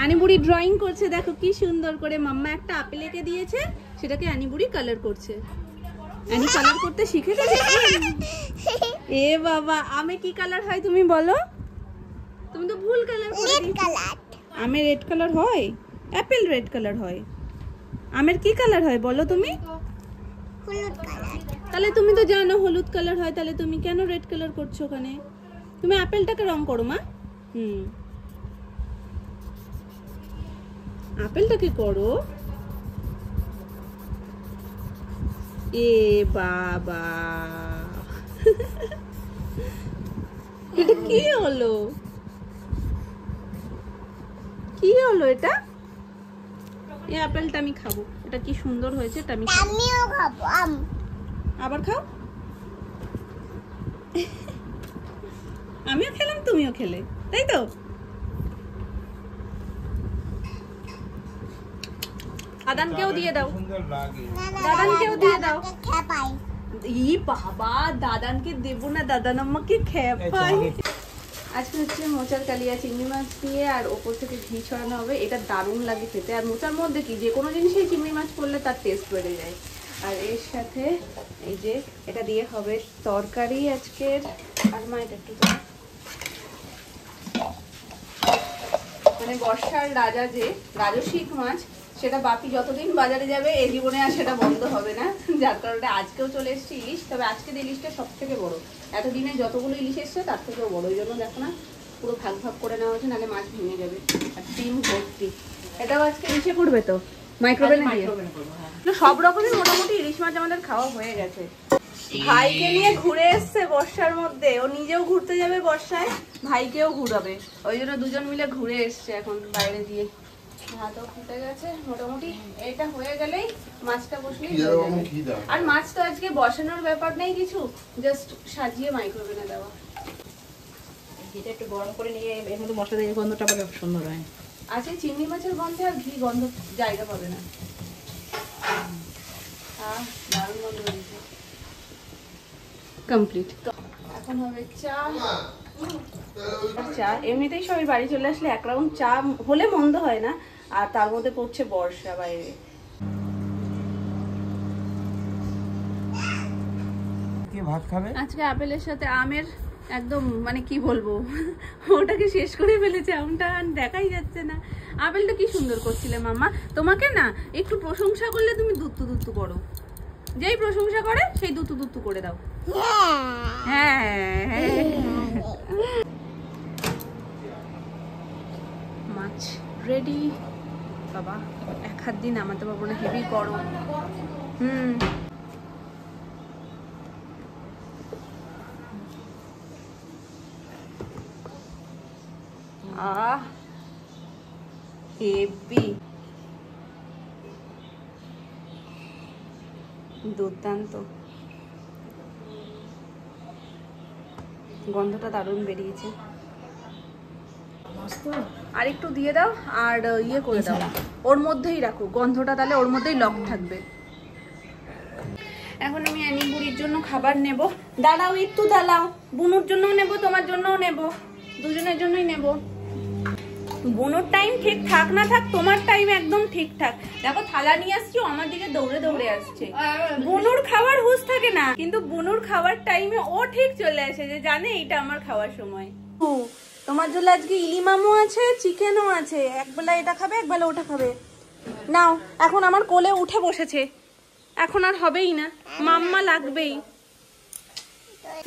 আনিবুড়ি drawing করছে, দেখো কি সুন্দর করে। মাম্মা একটা আপেল এঁকে দিয়েছে, সেটাকে আনিবুড়ি কালার করছে। আনি কালার করতে শিখে গেছে। এ বাবা, আমে কি কালার হয় তুমি বলো? তুমি তো ভুল কালার করে দিয়েছো। আমের রেড কালার হয়? অ্যাপেল রেড কালার হয়। আমের কি কালার হয় বলো তুমি? হলুদ কালার। তাহলে তুমি তো জানো হলুদ কালার হয়, তাহলে তুমি কেন রেড কালার করছো ওখানে? তুমি আপেলটাকে রং করো মা। আপেলটাকে করো। এ বাবা, এটা কি হলো? কি হলো এটা? এই আপেলটা আমি খাবো। এটা কি সুন্দর হয়েছে, এটা আমি খাবো। আমিও খাবো। আবার খাও। আমিও খেলাম, তুমিও খেলে, তাই তো? দাদানকেও দিয়ে দাও। দাদানকেও দিয়ে দাও। ই বাবা, দাদানকে দেবো না, দাদান আমাকে খেপাই। আজকে হচ্ছে মোচার কালিয়া চিংড়ি মাছ দিয়ে, আর ওপর থেকে ঘি ছড়ানো হবে। এটা দারুণ লাগে খেতে। আর মোচার মধ্যে কি যে কোনো জিনিসই চিংড়ি মাছ পড়লে তার টেস্ট বেড়ে যায়। আর এর সাথে এই যে এটা দিয়ে হবে তরকারি আজকের। আর মা এটা একটু মানে বর্ষার রাজা যে রাজস্বিক মাছ, সেটা বাপি যতদিন বাজারে যাবে এই জীবনে আর সেটা বন্ধ হবে না। যার কারণে আজকেও চলে এসেছে ইলিশ। তবে আজকের ইলিশটা সব থেকে বড়। এতদিনে যতগুলো ইলিশ এসছে তার থেকেও বড়। ওই জন্য দেখো না, পুরো ভাগ ভাগ করে নেওয়া হয়েছে, নাহলে মাছ ভেঙে যাবে। আর ডিম ভর্তি। এটাও আজকে ইলিশে করবে তো? মাইক্রোওভেনে দিয়ে সব রকমই মোটামুটি ইলিশ মাছ আমাদের খাওয়া হয়ে গেছে। ভাইকে নিয়ে ঘুরে এসছে বর্ষার মধ্যে। ও নিজেও ঘুরতে যাবে বর্ষায়, ভাইকেও ঘুরাবে। ওই জন্য দুজন মিলে ঘুরে এসছে এখন বাইরে দিয়ে। ভাতও ফুটে গেছে মোটামুটি। এটা হয়ে গেলেই মাছটা বসলেই হয়ে যাবে। আর মাছ তো আজকে বসানোর ব্যাপার নেই কিছু, জাস্ট সাজিয়ে মাইক্রোওভেনে দেওয়া। ঘিটা একটু গরম করে নিয়ে এর মধ্যে মশলা দিয়ে গন্ধটা আবার সুন্দর হয়। আজকে চিংড়ি মাছের গন্ধে আর ঘি গন্ধ জায়গা পাবে না। দারুণ গন্ধ বেরিয়েছে। কমপ্লিট। এখন হবে চা। চা এমনিতেই সবাই বাড়ি চলে আসলে এক রাউন্ড চা হলে মন্দ হয় না। আর তার মধ্যে পড়ছে বর্ষা বাইরে। ভাত খাবে আজকে আপেলের সাথে আমের একদম মানে কি বলবো, ওটাকে শেষ করে ফেলেছে। আমটা দেখাই যাচ্ছে না। আপেলটা কি সুন্দর করছিলে মাম্মা। তোমাকে না একটু প্রশংসা করলে তুমি দুত্তু দুত্তু করো। যেই প্রশংসা করে সেই দুত্তু দুত্তু করে দাও। হ্যাঁ, মাছ রেডি। বাবা এক হাত দিন নামাতে পারবো না, হেভি গরম। হেভি দুর্দান্ত। গন্ধটা দারুণ বেরিয়েছে। আর একটু দিয়ে দাও আর ইয়ে করে দাও, ওর মধ্যেই রাখো গন্ধটা, তাহলে ওর মধ্যেই লক থাকবে। এখন আমি আনি বুড়ির জন্য খাবার নেব। দাঁড়াও একটু দাঁড়াও, বুনুর জন্যও নেব, তোমার জন্যও নেব, দুজনের জন্যই নেব। বুনুর টাইম ঠিক থাক না থাক, তোমার টাইম একদম ঠিকঠাক। দেখো থালা নিয়ে আসছি, আমার দিকে দৌড়ে দৌড়ে আসছে। বুনুর খাবার হুঁশ থাকে না, কিন্তু বুনুর খাবার টাইমে ও ঠিক চলে আসে, যে জানে এটা আমার খাওয়ার সময়। তোমার জন্য আজকে ইলিমামও আছে, চিকেনও আছে। একবেলা এটা খাবে, একবেলা ওটা খাবে। নাও, এখন আমার কোলে উঠে বসেছে, এখন আর হবেই না, মাম্মা লাগবেই।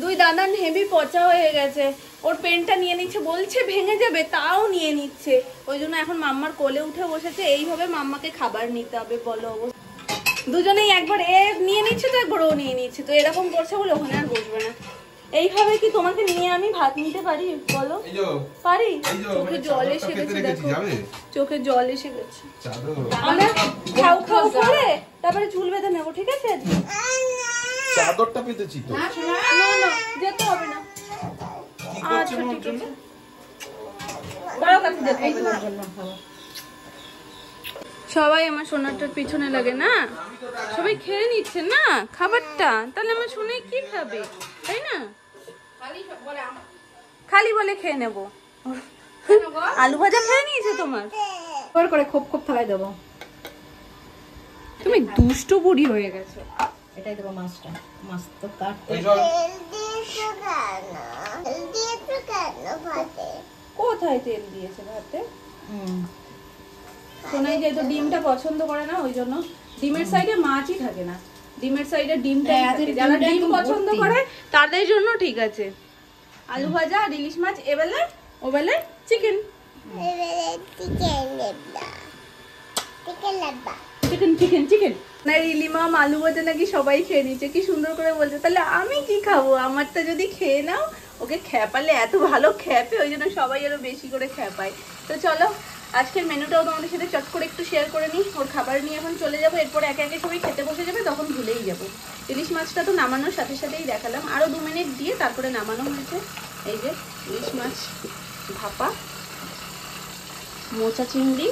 দুই দাদান হেভি পচা হয়ে গেছে। ওর পেনটা নিয়ে নিচ্ছে, বলছে ভেঙে যাবে, তাও নিয়ে নিচ্ছে। ওই জন্য এখন মাম্মার কোলে উঠে বসেছে। এইভাবে মাম্মাকে খাবার নিতে হবে বলো। দুজনেই একবার এ নিয়ে নিচ্ছে তো একবার ও নিয়ে নিচ্ছে, তো এরকম করছে বলে ওখানে আর বসবে না। এইভাবে কি তোমাকে নিয়ে আমি ভাত নিতে পারি বলো? পারি? চোখে জল এসে গেছে, দেখো চোখে জল এসে গেছে। আমরা খাও খাও করে তারপরে চুল বেঁধে নেবো, ঠিক আছে? চাদরটা পেতেছি তো। না না, যেতে হবে না। আচ্ছা ঠিক আছে, সবাই আমার সোনাটার পিছনে লাগে না, সবাই খেয়ে নিচ্ছে না খাবারটা, তাহলে আমার শুনে কি খাবে, তাই না? খালি বলে খেয়ে নেবো। আলু ভাজা খেয়ে নিয়েছে তোমার? করে খোপ খোপ থালায় দেবো। তুমি দুষ্ট বুড়ি হয়ে গেছো। এটাই দেবো মাছটা, মাছ তো কাটতে তেল দিয়েছো কেন? তেল দিয়েছো কেন ভাতে? কোথায় তেল দিয়েছে ভাতে? সোনাই যেহেতু ডিমটা পছন্দ করে না, ওই জন্য ডিমের সাইডে মাছই থাকে না, ডিমের সাইডে ডিমটা থাকে। যারা ডিম পছন্দ করে তাদের জন্য ঠিক আছে। আলু ভাজা আর ইলিশ মাছ, এবেলে ওবেলে চিকেন। চিকেন চিকেন চিকেন না, ইলিমাম আলু ভাজা নাকি সবাই খেয়ে নিচ্ছে, কি সুন্দর করে বলছে। তাহলে আমি কি খাবো? আমারটা যদি খেয়ে নাও, ওকে খ্যাপালে এত ভালো খ্যাপে, ওই জন্য সবাই আরো বেশি করে খ্যাপায়। তো চলো আজকের মেনুটাও তোমাদের সাথে চট করে একটু শেয়ার করে নিই। ওর খাবার নিয়ে এখন চলে যাবো, এরপর একে একে সবাই খেতে বসে যাবে, তখন ভুলেই যাবো। ইলিশ মাছটা তো নামানোর সাথে সাথেই দেখালাম, আরো 2 মিনিট দিয়ে তারপরে নামানো হয়েছে। এই যে ইলিশ মাছ ভাপা, মোচা চিংড়ি,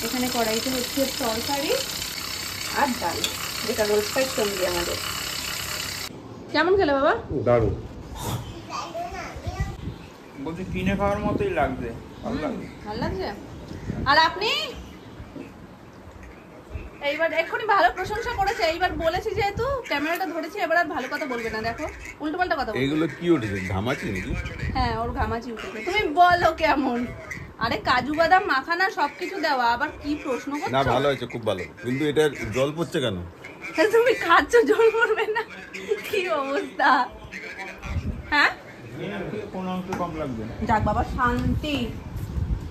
এখানে কড়াইতে হচ্ছে তরকারি আর ডাল, যেটা রোজ ফাইট চিংড়ি আমাদের। কেমন খেলে বাবা? দারুণ। বলছি কিনে খাওয়ার মতোই লাগছে, ভালো লাগছে। ভালো লাগছে। আর আপনি এইবার এক্ষুনি ভালো প্রশংসা করেছে, এইবার বলেছি যেহেতু ক্যামেরাটা ধরেছি, এবার আর ভালো কথা বলবে না। দেখো উল্টো পাল্টা কথা বলবে। এইগুলো কি উঠেছে, ঘামাচি নাকি? হ্যাঁ, ওর ঘামাচি উঠেছে। তুমি বলো কেমন? আরে কাজু বাদাম মাখানা সবকিছু দেওয়া, আবার কি প্রশ্ন করছো? না ভালো হয়েছে, খুব ভালো। কিন্তু এটা জল পড়ছে কেন? তুমি খাচ্ছ, জল পড়বে না? কি অবস্থা! হ্যাঁ কোন অংশ কম লাগবে? যাক বাবা, শান্তি।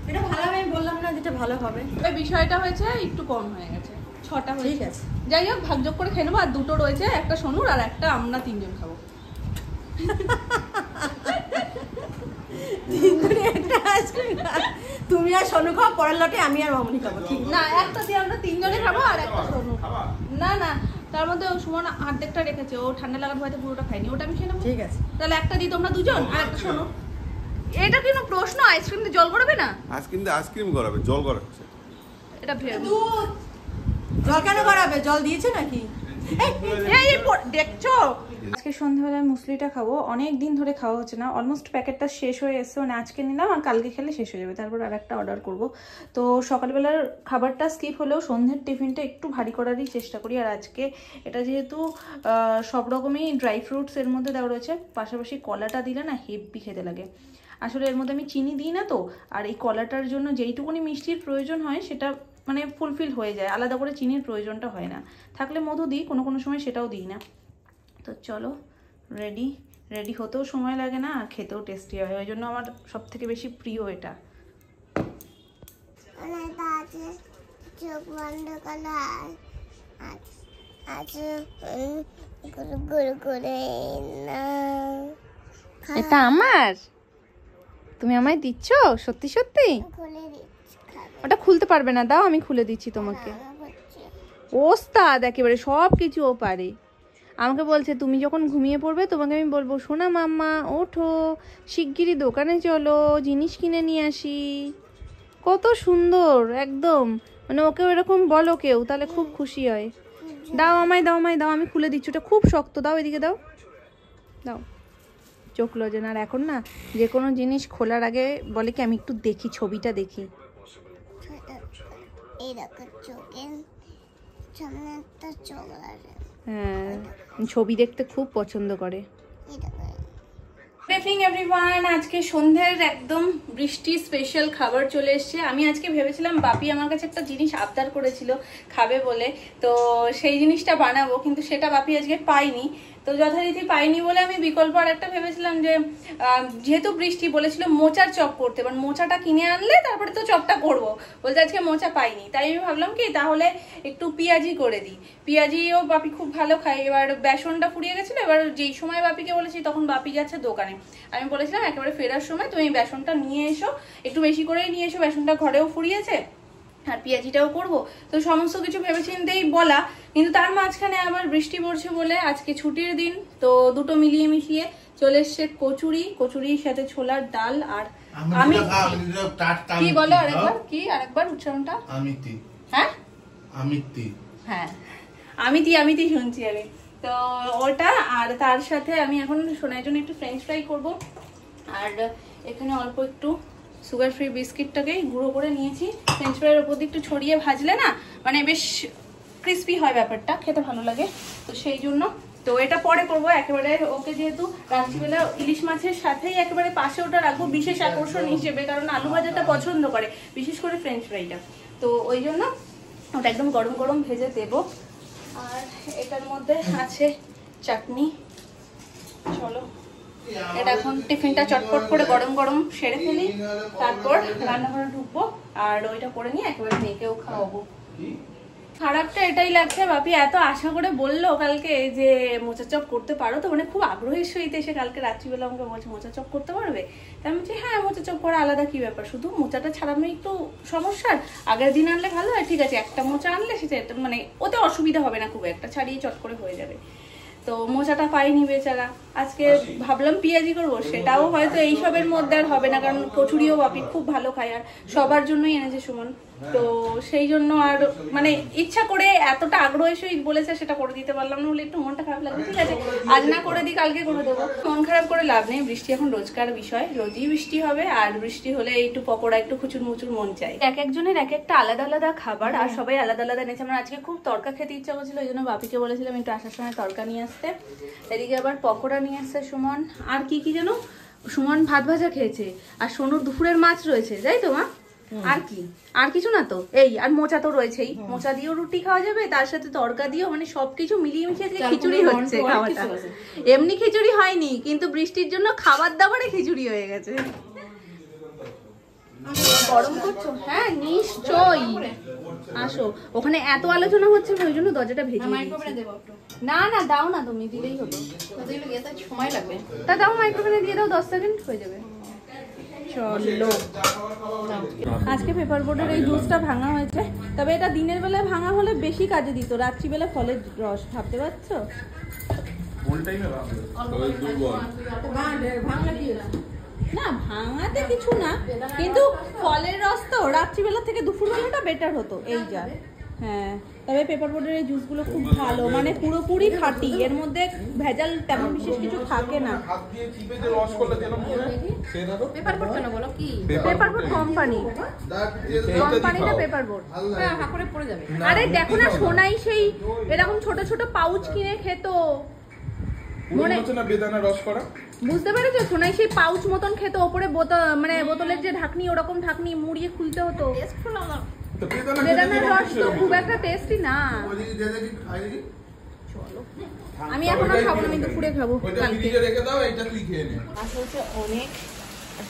এটা ভালো হবে, আমি বললাম না যেটা ভালো হবে। ওই বিষয়টা হয়েছে একটু কম হয়ে গেছে, 6টা হয়েছে। ঠিক আছে, যাই হোক, ভাগযোগ করে খেয়ে নেবো। আর 2টো রয়েছে, একটা সোনুর আর একটা আমরা 3জন খাবো। তুমি আর সোনু খাও, পরের লটে আমি আর মামনি খাবো। ঠিক না, একটা দিয়ে আমরা 3জনে খাবো আর একটা সোনু। না না, তার মধ্যে সুমন অর্ধেকটা রেখেছে, ও ঠান্ডা লাগার ভয়তে পুরোটা খাইনি, ওটা আমি খেয়ে নেবো। ঠিক আছে, তাহলে একটা দিই তোমরা 2জন, আর একটা সোনু। এটা কোনো প্রশ্ন? আইসক্রিম দিয়ে জল গড়াবে না? আইসক্রিম গড়াবে, জল গড়াচ্ছে। এটা জল কেন বাড়াবে? জল দিয়েছে নাকি? দেখছো? আজকে সন্ধ্যাবেলায় মুসলিটা খাবো, অনেক দিন ধরে খাওয়া হচ্ছে না, অলমোস্ট প্যাকেটটা শেষ হয়ে এসছে। মানে আজকে নিলাম আর কালকে খেলে শেষ হয়ে যাবে, তারপর আর একটা অর্ডার করব। তো সকালবেলার খাবারটা স্কিপ হলেও সন্ধ্যের টিফিনটা একটু ভারী করারই চেষ্টা করি। আর আজকে এটা যেহেতু সব রকমই ড্রাই ফ্রুটস এর মধ্যে দেওয়া রয়েছে, পাশাপাশি কলাটা দিলে না হেভি খেতে লাগে। আসলে এর মধ্যে আমি চিনি দিই না তো, আর এই কলাটার জন্য যেইটুকুনি মিষ্টির প্রয়োজন হয় সেটা মানে ফুলফিল হয়ে যায়, আলাদা করে চিনির প্রয়োজনটা হয় না। থাকলে মধু দিই, কোনো কোনো সময় সেটাও দিই না। তো চলো রেডি হতেও সময় লাগে না, আর খেতেও টেস্টি হয়, ওই জন্য আমার সব থেকে বেশি প্রিয় এটা। চোখ বন্ধ করা আছে, গুরু করে না। এটা আমার, তুমি আমায় দিচ্ছ? সত্যি সত্যি? খুলে দিচ্ছি, ওটা খুলতে পারবে না, দাও আমি খুলে দিচ্ছি তোমাকে। ওস্তাদ একেবারে, সব কিছু ও পারে। আমাকে বলছে তুমি যখন ঘুমিয়ে পড়বে তোমাকে আমি বলবো, সোনা মাম্মা ওঠো, শিগগিরই দোকানে চলো, জিনিস কিনে নিয়ে আসি। কত সুন্দর একদম, মানে ওকেও এরকম বলো কেউ, তাহলে খুব খুশি হয়। দাও আমায়, দাও আমায়, দাও, আমি খুলে দিচ্ছি। ওটা খুব শক্ত, দাও এদিকে, দাও দাও। চোখ লজে না। আর এখন না যে কোনো জিনিস খোলার আগে বলে কি আমি একটু দেখি, ছবিটা দেখি। এই দেখো চোখের সামনে একটা চোখ আছে। হ্যাঁ, ছবি দেখতে খুব পছন্দ করে। এই দেখো। Good evening everyone. আজকে সন্ধ্যের একদম বৃষ্টি স্পেশাল খাবার চলে এসছে। আমি আজকে ভেবেছিলাম বাপি আমার কাছে একটা জিনিস আবদার করেছিল খাবে বলে, তো সেই জিনিসটা বানাবো, কিন্তু সেটা বাপি আজকে পাইনি। তো যথারীতি পাইনি বলে আমি বিকল্প আর একটা ভেবেছিলাম যে যেহেতু বৃষ্টি বলেছিল মোচার চপ করতে, এবার মোচাটা কিনে আনলে তারপরে তো চপটা করবো, বলতে আজকে মোচা পাইনি। তাই আমি ভাবলাম কি তাহলে একটু পেঁয়াজি করে দিই। পেঁয়াজিও বাপি খুব ভালো খায়। এবার বেসনটা ফুরিয়ে গেছিলো, এবার যেই সময় বাপিকে বলেছি তখন বাপি যাচ্ছে দোকানে। আমি বলেছিলাম একেবারে ফেরার সময় তুমি বেসনটা নিয়ে এসো, একটু বেশি করেই নিয়ে এসো, বেসনটা ঘরেও ফুরিয়েছে, আর পেঁয়াজিটাও করবো। তো সমস্ত কিছু ভেবেচিন্তেই বলা, কিন্তু তার মাঝখানে আবার বৃষ্টি পড়ছে বলে আজকে ছুটির দিন, তো দুটো মিলিয়ে মিশিয়ে চলে এসছে কচুরির সাথে ছোলার ডাল। আর আমি কি বলো আরেকবার, কি আরেকবার উচ্চারণটা? আমিতি। হ্যাঁ আমিতি, হ্যাঁ আমিতি শুনছি আমি। তো ওটা, আর তার সাথে আমি এখন সোনার জন্য একটু ফ্রেঞ্চ ফ্রাই করবো। আর এখানে অল্প একটু সুগার ফ্রি বিস্কিটটাকেই গুঁড়ো করে নিয়েছি। ফ্রেঞ্চ ফ্রাইয়ের ওপর দিয়ে একটু ছড়িয়ে ভাজলে না মানে বেশ ক্রিস্পি হয়, ব্যাপারটা খেতে ভালো লাগে। তো সেই জন্য তো এটা পরে করবো একেবারে। ওকে যেহেতু রাত্রিবেলা ইলিশ মাছের সাথেই একেবারে পাশে ওটা রাখবো বিশেষ আকর্ষণ হিসেবে, কারণ আলু ভাজাটা পছন্দ করে, বিশেষ করে ফ্রেঞ্চ ফ্রাইটা। তো ওই জন্য ওটা একদম গরম গরম ভেজে দেবো। আর এটার মধ্যে আছে চাটনি। চলো এটা এখন টিফিনটা চটপট করে গরম গরম সেরে ফেলি, তারপর রান্নাঘরে ঢুকবো আর ওইটা করে নিয়ে একেবারে মেয়েকেও খাওয়াবো। খারাপটা এটাই লাগছে, বাপি এত আশা করে বললো কালকে যে মোচা চপ করতে পারো, তো মানে খুব আগ্রহের সহিত এসে কালকে রাত্রিবেলা আমাকে বলছে মোচা চপ করতে পারবে। তাই আমি বলছি হ্যাঁ মোচা চপ করা আলাদা কি ব্যাপার, শুধু মোচাটা ছাড়ানো একটু সমস্যার, আগের দিন আনলে ভালো হয়, ঠিক আছে একটা মোচা আনলে সেটা মানে ওতে অসুবিধা হবে না খুব একটা, ছাড়িয়ে চট করে হয়ে যাবে। তো মোচাটা পাইনি বেচারা, আজকে ভাবলাম পেঁয়াজি করবো, সেটাও হয়তো এইসবের মধ্যে আর হবে না, কারণ কচুরিও বাপি খুব ভালো খায় আর সবার জন্যই এনেছে সুমন। তো সেই জন্য আর মানে ইচ্ছা করে এতটা আগ্রহের সহিত বলেছে সেটা করে দিতে পারলাম না বলে একটু মনটা খারাপ লাগবে। ঠিক আছে আজ না করে দিই কালকে করে দেবো, মন খারাপ করে লাভ নেই। বৃষ্টি এখন রোজকার বিষয়, রোজই বৃষ্টি হবে, আর বৃষ্টি হলে একটু পকোড়া একটু খুচুর মুচুর মন চাই। এক একজনের এক একটা আলাদা আলাদা খাবার আর সবাই আলাদা আলাদা এনেছে। আমার আজকে খুব তরকা খেতে ইচ্ছা করছিল, ওই জন্য বাপিকে বলেছিলাম একটু আসার সময় তরকা নিয়ে আসতে। এদিকে আবার পকোড়া নিয়ে আসছে সুমন, আর কি কি যেন সুমন ভাত ভাজা খেয়েছে, আর সোনুর দুপুরের মাছ রয়েছে, তাই তো মা? আর কি আর কিছু না তো, এই আর মোচা তো রয়েছেই, মোচা দিয়েও রুটি খাওয়া যাবে, তার সাথে তরকা দিয়েও, মানে সবকিছু মিলিয়ে মিশিয়ে আজকে খিচুড়ি হচ্ছে খাওয়াটা। এমনি খিচুড়ি হয়নি, কিন্তু বৃষ্টির জন্য খাবার দাবারে খিচুড়ি হয়ে গেছে। গরম করছো? হ্যাঁ নিশ্চয়ই আসো, ওখানে এত আলোচনা হচ্ছে ওই জন্য দরজাটা ভেজে না না দাও না, তুমি দিলেই হতো, সময় লাগবে। তা দাও মাইক্রোওভেনে দিয়ে দাও, 10 সেকেন্ড হয়ে যাবে। চলো আজকে পেপার বোর্ডের এই জুসটা ভাঙা হয়েছে, তবে এটা দিনের বেলায় ভাঙা হলে বেশি কাজে দিত, রাত্রিবেলা ফলের রস, ভাবতে পারছো? না ভাঙাতে কিছু না, কিন্তু ফলের রস তো রাত্রিবেলা থেকে দুপুরবেলাটা বেটার হতো এই যা। হ্যাঁ তবে পেপার বোর্ডের এই জুসগুলো খুব ভালো, মানে পুরোপুরি খাঁটি, এর মধ্যে ভেজাল তেমন বিশেষ কিছু থাকে না। পেপার বোর্ড কেন বলো? কি পেপার বোর্ড কোম্পানি, কোম্পানিটা পেপার বোর্ড। হ্যাঁ হাঁকুড়ে পড়ে যাবে। আরে দেখো না সোনাই সেই এরকম ছোট ছোট পাউচ কিনে খেত, মনে হচ্ছে না বেদানা রস করা, বুঝতে পেরেছো? সোনাই সেই পাউচ মতন খেত, ওপরে বোতল মানে বোতলের যে ঢাকনি ওরকম ঢাকনি মুড়িয়ে খুলতে হতো। বেদানার রস তো খুব একটা টেস্টি না। চলো আমি এখন আর খাবো না, আমি দুপুরে খাবো কালকে। আসলে অনেক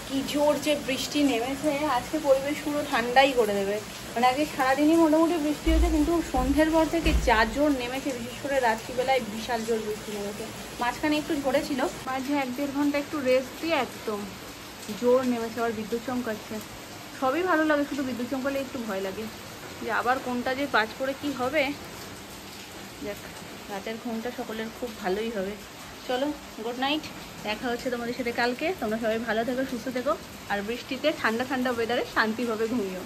কি জোর যে বৃষ্টি নেমেছে, আজকে পরিবেশ পুরো ঠান্ডাই করে দেবে। মানে আজকে সারাদিনই মোটামুটি বৃষ্টি হয়েছে, কিন্তু সন্ধ্যের পর থেকে যা জোর নেমেছে, বিশেষ করে রাত্রিবেলায় বিশাল জোর বৃষ্টি নেমেছে। মাঝখানে একটু ঝরেছিল, মাঝে 1-1.5 ঘন্টা একটু রেস্ট দিয়ে একদম জোর নেমেছে। আবার বিদ্যুৎ চমকাচ্ছে, সবই ভালো লাগে, শুধু বিদ্যুৎ চমকালে একটু ভয় লাগে যে আবার কোনটা যে কাজ করে কি হবে। দেখ রাতের ঘুমটা সকলের খুব ভালোই হবে। চলো গুড নাইট, দেখা হচ্ছে তোমাদের সাথে কালকে। তোমরা সবাই ভালো থেকো, সুস্থ থেকো, আর বৃষ্টিতে ঠান্ডা ঠান্ডা ওয়েদারে শান্তিভাবে ঘুমিও।